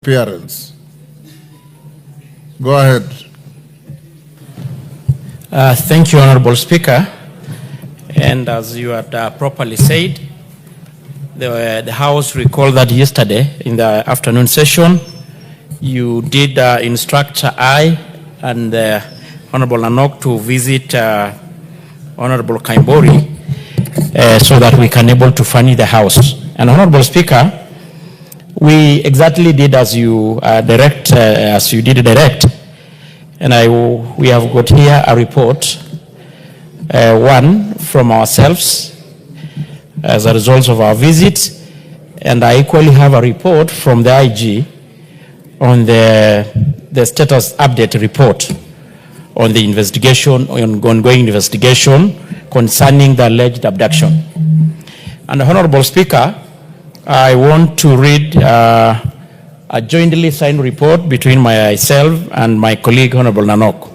appearance. Go ahead. Thank you, Honorable Speaker. And as you had properly said, the House recalled that yesterday in the afternoon session, you did instruct I and Honorable Nanok to visit Honorable Koimburi so that we can able to furnish the House. And Honorable Speaker, we exactly did as you direct, and we have got here a report, one from ourselves as a result of our visit, and I equally have a report from the IG on the status update report on the investigation, ongoing investigation concerning the alleged abduction. And Honorable Speaker, I want to read a jointly signed report between myself and my colleague, Honorable Nanok,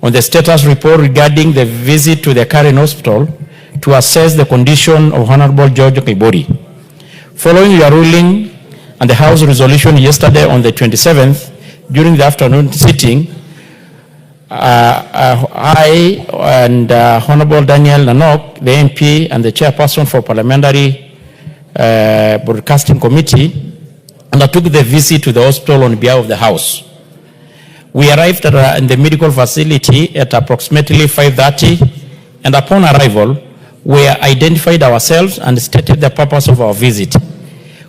on the status report regarding the visit to the Karen Hospital to assess the condition of Honorable George Koimburi. Following your ruling and the House resolution yesterday on the 27th, during the afternoon sitting, I and Honorable Daniel Nanok, the MP and the chairperson for Parliamentary Broadcasting Committee, undertook the visit to the hospital on behalf of the House. We arrived in the medical facility at approximately 5:30, and upon arrival, we identified ourselves and stated the purpose of our visit,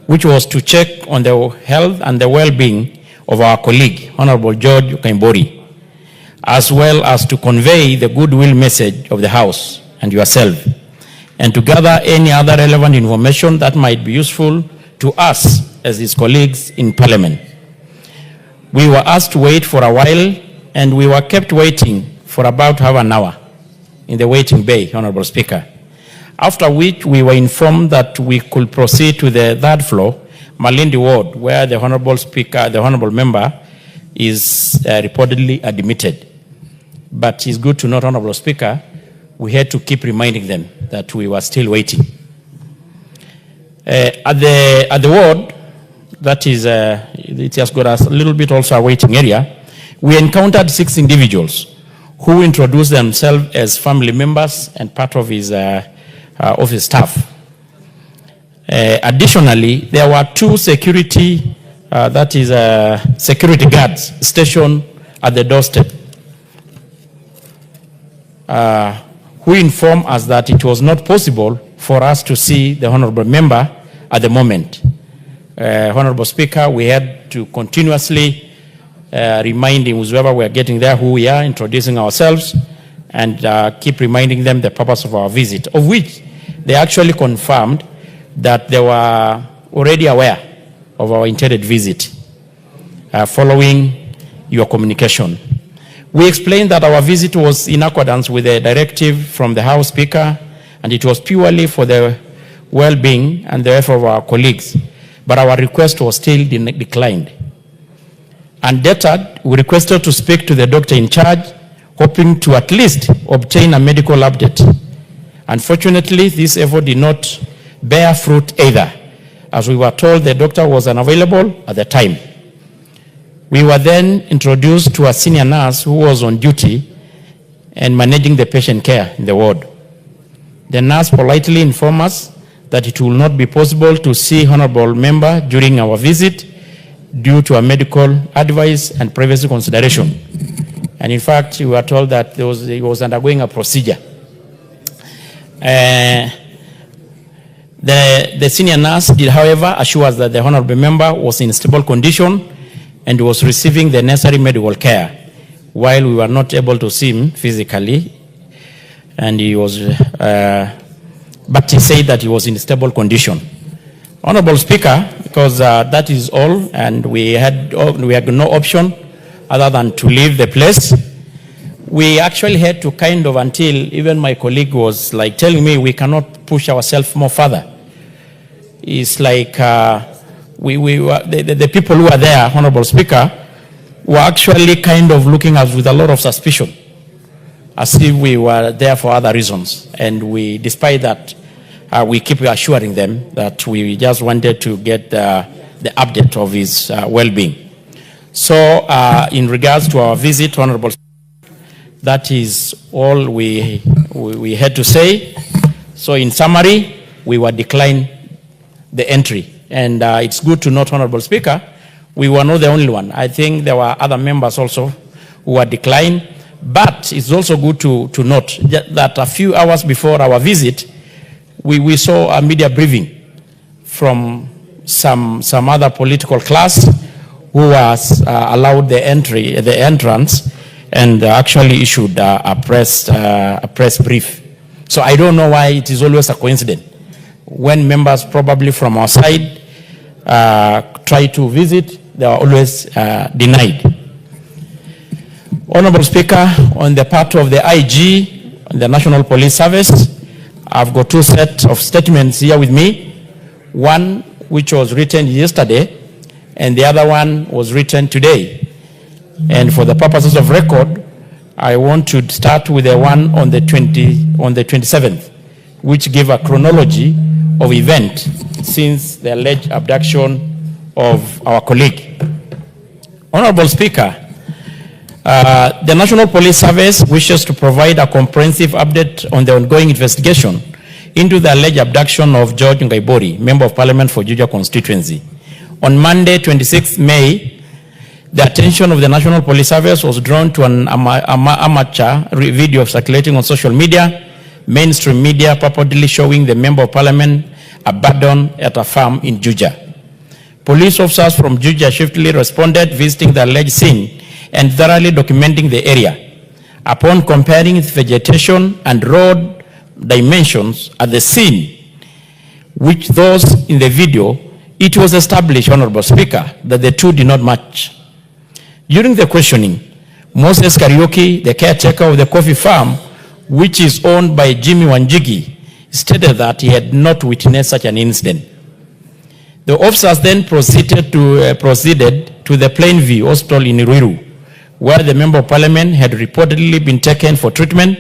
which was to check on the health and the well-being of our colleague, Honorable George Koimburi, as well as to convey the goodwill message of the House and yourself, and to gather any other relevant information that might be useful to us as his colleagues in Parliament. We were asked to wait for a while, and we were kept waiting for about half an hour in the waiting bay, Honorable Speaker, after which we were informed that we could proceed to the third floor, Malindi Ward, where the Honorable Speaker, the Honorable Member, is reportedly admitted. But it's good to note, Honorable Speaker, we had to keep reminding them that we were still waiting. At the ward, that is, it has got a little bit also a waiting area, we encountered 6 individuals who introduced themselves as family members and part of his office staff. Additionally, there were 2 security, security guards stationed at the doorstep, who informed us that it was not possible for us to see the Honorable Member at the moment. Honorable Speaker, we had to continuously remind him, whoever we are getting there, who we are, introducing ourselves, and keep reminding them the purpose of our visit, of which they actually confirmed that they were already aware of our intended visit following your communication. We explained that our visit was in accordance with a directive from the House Speaker, and it was purely for the well-being and the effort of our colleagues, but our request was still declined. Undeterred, we requested to speak to the doctor in charge, hoping to at least obtain a medical update. Unfortunately, this effort did not bear fruit either, as we were told the doctor was unavailable at the time. We were then introduced to a senior nurse who was on duty and managing the patient care in the ward. The nurse politely informed us that it will not be possible to see Honorable Member during our visit due to a medical advice and privacy consideration. And in fact, we were told that he was undergoing a procedure. The senior nurse did, however, assure us that the Honorable Member was in stable condition and was receiving the necessary medical care, while we were not able to see him physically. And he was, but he said that he was in stable condition. Honorable Speaker, because that is all, and we had no option other than to leave the place. We actually had to kind of, until even my colleague was like telling me we cannot push ourselves more further. It's like the people who are there, Honorable Speaker, were actually kind of looking at us with a lot of suspicion, as if we were there for other reasons. And we, despite that, we keep assuring them that we just wanted to get the the update of his well-being. So in regards to our visit, Honorable, that is all we had to say. So in summary, we were declined the entry. And it's good to note, Honorable Speaker, we were not the only one. I think there were other members also who were declined. But it's also good to note that a few hours before our visit, we saw a media briefing from some other political class who was allowed the entrance, and actually issued a press brief. So I don't know why it is always a coincidence when members probably from our side try to visit, they are always denied. Honorable Speaker, on the part of the IG, the National Police Service, I've got two sets of statements here with me. One which was written yesterday, and the other one was written today. And for the purposes of record, I want to start with the one on the 27th, which gave a chronology of events since the alleged abduction of our colleague. Honorable Speaker, the National Police Service wishes to provide a comprehensive update on the ongoing investigation into the alleged abduction of George Koimburi, Member of Parliament for Juja constituency. On Monday, 26 May, the attention of the National Police Service was drawn to an amateur video circulating on social media, mainstream media, purportedly showing the Member of Parliament abandoned at a farm in Juja. Police officers from Juja swiftly responded, visiting the alleged scene and thoroughly documenting the area. Upon comparing its vegetation and road dimensions at the scene, which those in the video, it was established, Honorable Speaker, that the two did not match. During the questioning, Moses Karaoke, the caretaker of the coffee farm, which is owned by Jimmy Wanjigi, stated that he had not witnessed such an incident. The officers then proceeded to the Plainview Hospital in Ruiru, where the Member of Parliament had reportedly been taken for treatment.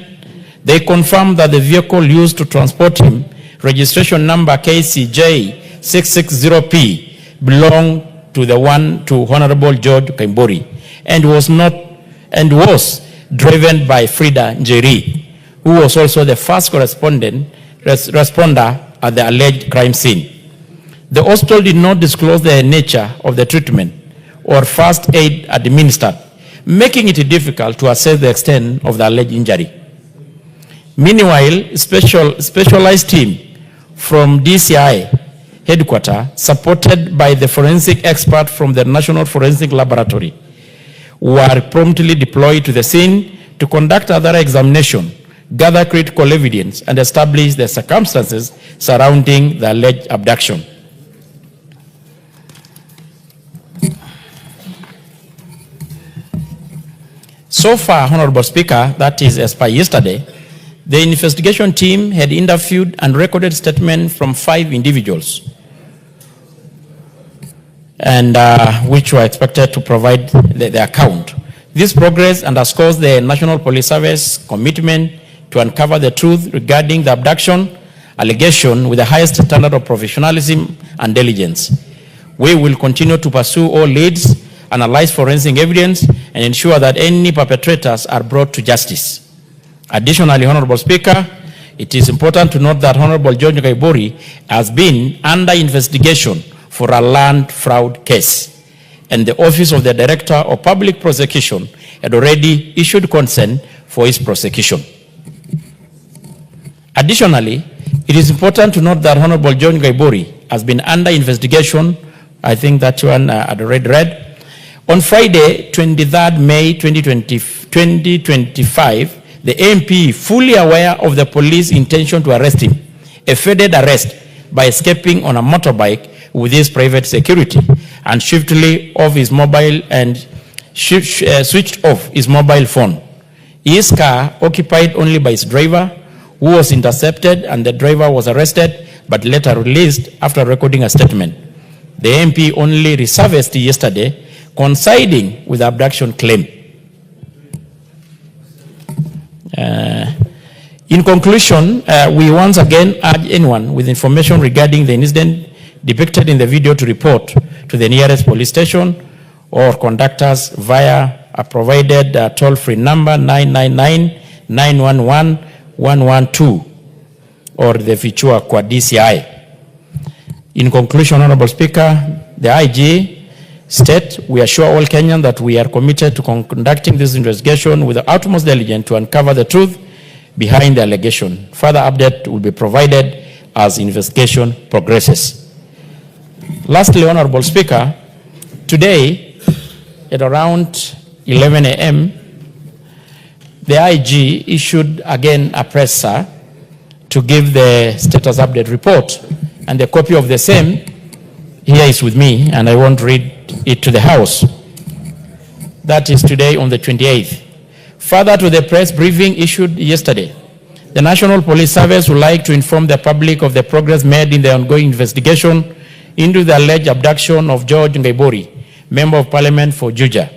They confirmed that the vehicle used to transport him, registration number KCJ 660P, belonged to Honorable George Koimburi, and was driven by Frida Njeri, who was also the first responder at the alleged crime scene. The hospital did not disclose the nature of the treatment or first aid administered, making it difficult to assess the extent of the alleged injury. Meanwhile, specialized team from DCI headquarters, supported by the forensic expert from the National Forensic Laboratory, were promptly deployed to the scene to conduct a thorough examination, gather critical evidence, and establish the circumstances surrounding the alleged abduction. So far, Honorable Speaker, that is as per yesterday, the investigation team had interviewed and recorded statements from 5 individuals, and which were expected to provide the account. This progress underscores the National Police Service commitment to uncover the truth regarding the abduction allegation with the highest standard of professionalism and diligence. We will continue to pursue all leads, analyze forensic evidence, and ensure that any perpetrators are brought to justice. Additionally, Honorable Speaker, it is important to note that Honorable George Koimburi has been under investigation for a land fraud case, and the Office of the Director of Public Prosecution had already issued consent for his prosecution. Additionally, it is important to note that Honorable George Koimburi has been under investigation, I think that one had already read. On Friday, 23rd May 2025, the MP, fully aware of the police intention to arrest him, evaded arrest by escaping on a motorbike with his private security and swiftly off his mobile and switched off his mobile phone. His car, occupied only by his driver, who was intercepted, and the driver was arrested but later released after recording a statement. The MP only resurfaced yesterday, coinciding with the abduction claim. In conclusion, we once again urge anyone with information regarding the incident depicted in the video to report to the nearest police station or conductors via a provided toll-free number 999-911-112 or the Fichua kwa DCI. In conclusion, Honorable Speaker, the IG state, we assure all Kenyans that we are committed to conducting this investigation with the utmost diligence to uncover the truth behind the allegation. Further update will be provided as investigation progresses. Lastly, Honorable Speaker, today at around 11 a.m., the IG issued again a presser to give the status update report, and the copy of the same here is with me, and I won't read it to the House. That is today on the 28th. Further to the press briefing issued yesterday, the National Police Service would like to inform the public of the progress made in the ongoing investigation into the alleged abduction of George Koimburi, Member of Parliament for Juja.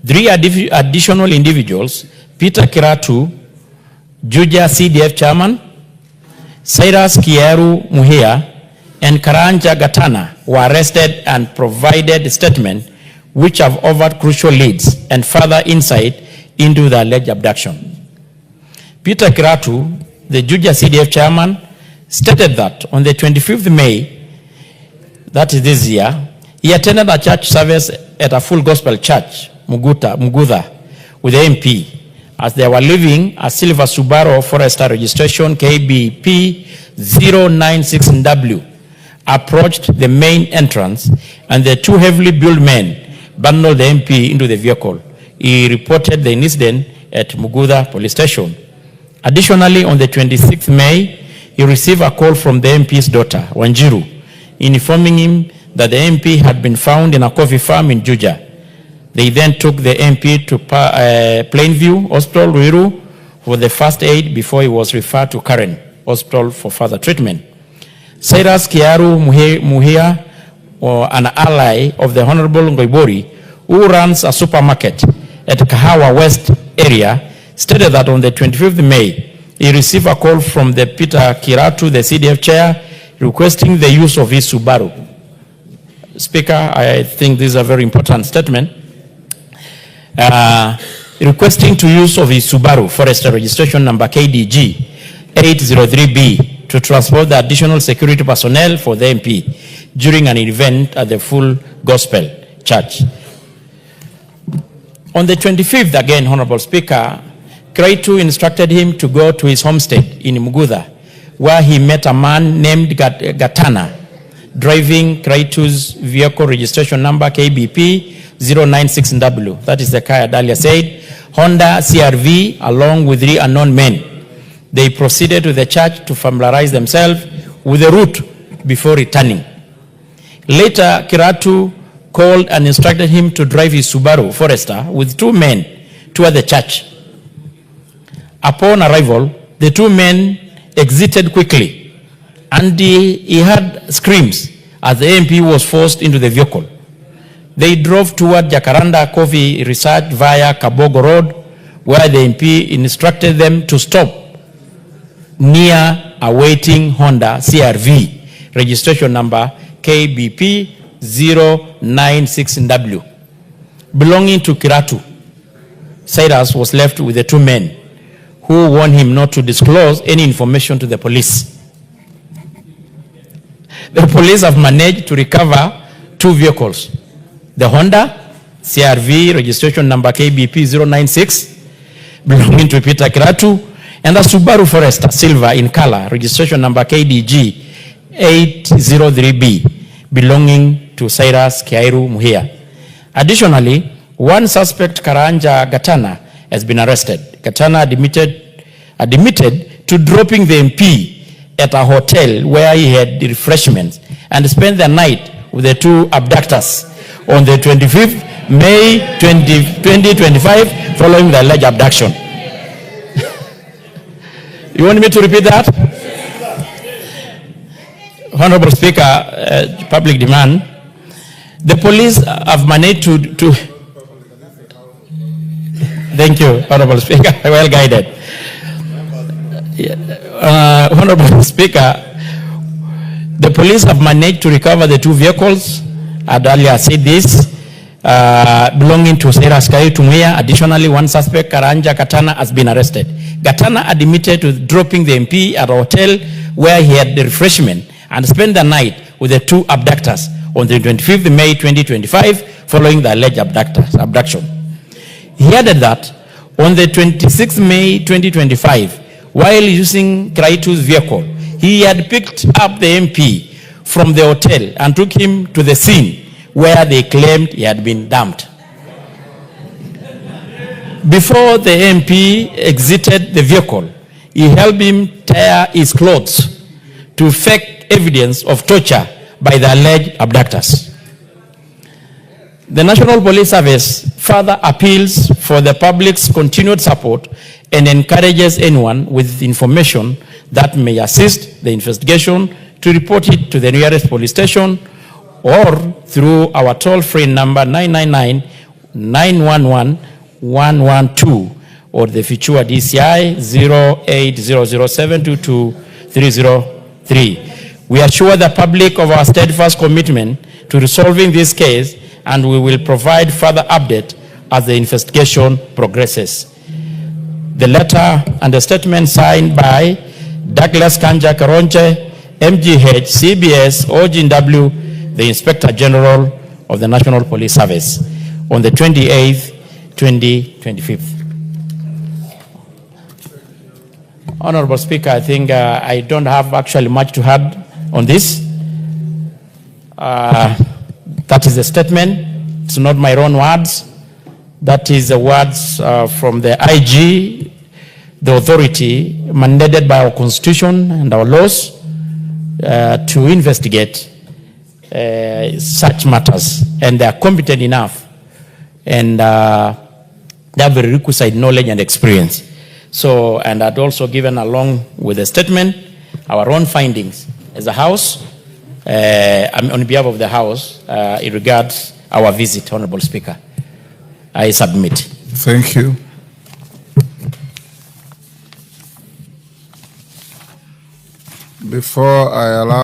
3 additional individuals, Peter Kiratu, Juja CDF Chairman, Cyrus Kieru Muhia, and Karanja Gatana were arrested and provided statements which have offered crucial leads and further insight into the alleged abduction. Peter Kiratu, the Juja CDF chairman, stated that on the 25th May, that is this year, he attended a church service at a full gospel church, Mugudha, with the MP, as they were leaving a silver Subaru Forester registration KBP 096W, approached the main entrance, and the 2 heavily built men bundled the MP into the vehicle. He reported the incident at Mugudha police station. Additionally, on the 26th May, he received a call from the MP's daughter, Wanjiru, informing him that the MP had been found in a coffee farm in Juja. They then took the MP to Plainview Hospital, Ruiru, for the first aid before he was referred to Karen Hospital for further treatment. Cyrus Kiaru Muhia, an ally of the Honorable Koimburi, who runs a supermarket at Kahawa West area, stated that on the 25th May, he received a call from the Peter Kiratu, the CDF chair, requesting the use of his Subaru. Speaker, I think this is a very important statement. Requesting to use of his Subaru Forester registration number KDG 803B to transport the additional security personnel for the MP during an event at the Full Gospel Church. On the 25th, again, Honorable Speaker, Kraitu instructed him to go to his homestead in Mugudha, where he met a man named Gatana, driving Kraitu's vehicle registration number KBP 096W. That is the car I earlier said. Honda CRV, along with 3 unknown men. They proceeded to the church to familiarize themselves with the route before returning. Later, Kiratu called and instructed him to drive his Subaru Forester with 2 men toward the church. Upon arrival, the 2 men exited quickly, and he heard screams as the MP was forced into the vehicle. They drove toward Jacaranda Coffee Research via Kabogo Road, where the MP instructed them to stop near a waiting Honda CRV, registration number KBP 096W, belonging to Kiratu. Cyrus was left with the 2 men, who warned him not to disclose any information to the police. The police have managed to recover 2 vehicles. The Honda CRV registration number KBP 096 belonging to Peter Kiratu, and the Subaru Forester silver in color registration number KDG 803B belonging to Cyrus Kiairu Muhia. Additionally, 1 suspect, Karanja Gatana, has been arrested. Gatana admitted to dropping the MP at a hotel where he had refreshments and spent the night with the 2 abductors on the 25th May 2025 following the alleged abduction. You want me to repeat that? Honorable Speaker, public demand. The police have managed to thank you, Honorable Speaker, well guided. Honorable Speaker, The police have managed to recover the 2 vehicles. I'd earlier said this, belonging to Sarah Sky Tumuya. Additionally, 1 suspect, Karanja Katana, has been arrested. Katana admitted to dropping the MP at a hotel where he had the refreshment and spent the night with the 2 abductors on the 25th May 2025 following the alleged abduction. He added that on the 26th May 2025, while using Kraitu's vehicle, he had picked up the MP from the hotel and took him to the scene where they claimed he had been dumped. Before the MP exited the vehicle, he helped him tear his clothes to fake evidence of torture by the alleged abductors. The National Police Service further appeals for the public's continued support and encourages anyone with information that may assist the investigation to report it to the nearest police station or through our toll-free number 999-911-112 or the Fichua DCI 0800722303. We assure the public of our steadfast commitment to resolving this case, and we will provide further update as the investigation progresses. The letter and the statement signed by Douglas Kanja Karonche, MGH, CBS, OGW, the Inspector General of the National Police Service, on the 28th, 2025. Honorable Speaker, I think I don't have actually much to add on this. That is the statement. It's not my own words. That is the words from the IG, the authority mandated by our constitution and our laws to investigate such matters. And they are competent enough. And they have the requisite knowledge and experience. So, and I'd also given along with the statement our own findings as a House, on behalf of the House, in regards our visit, Honorable Speaker. I submit. Thank you. Before I allow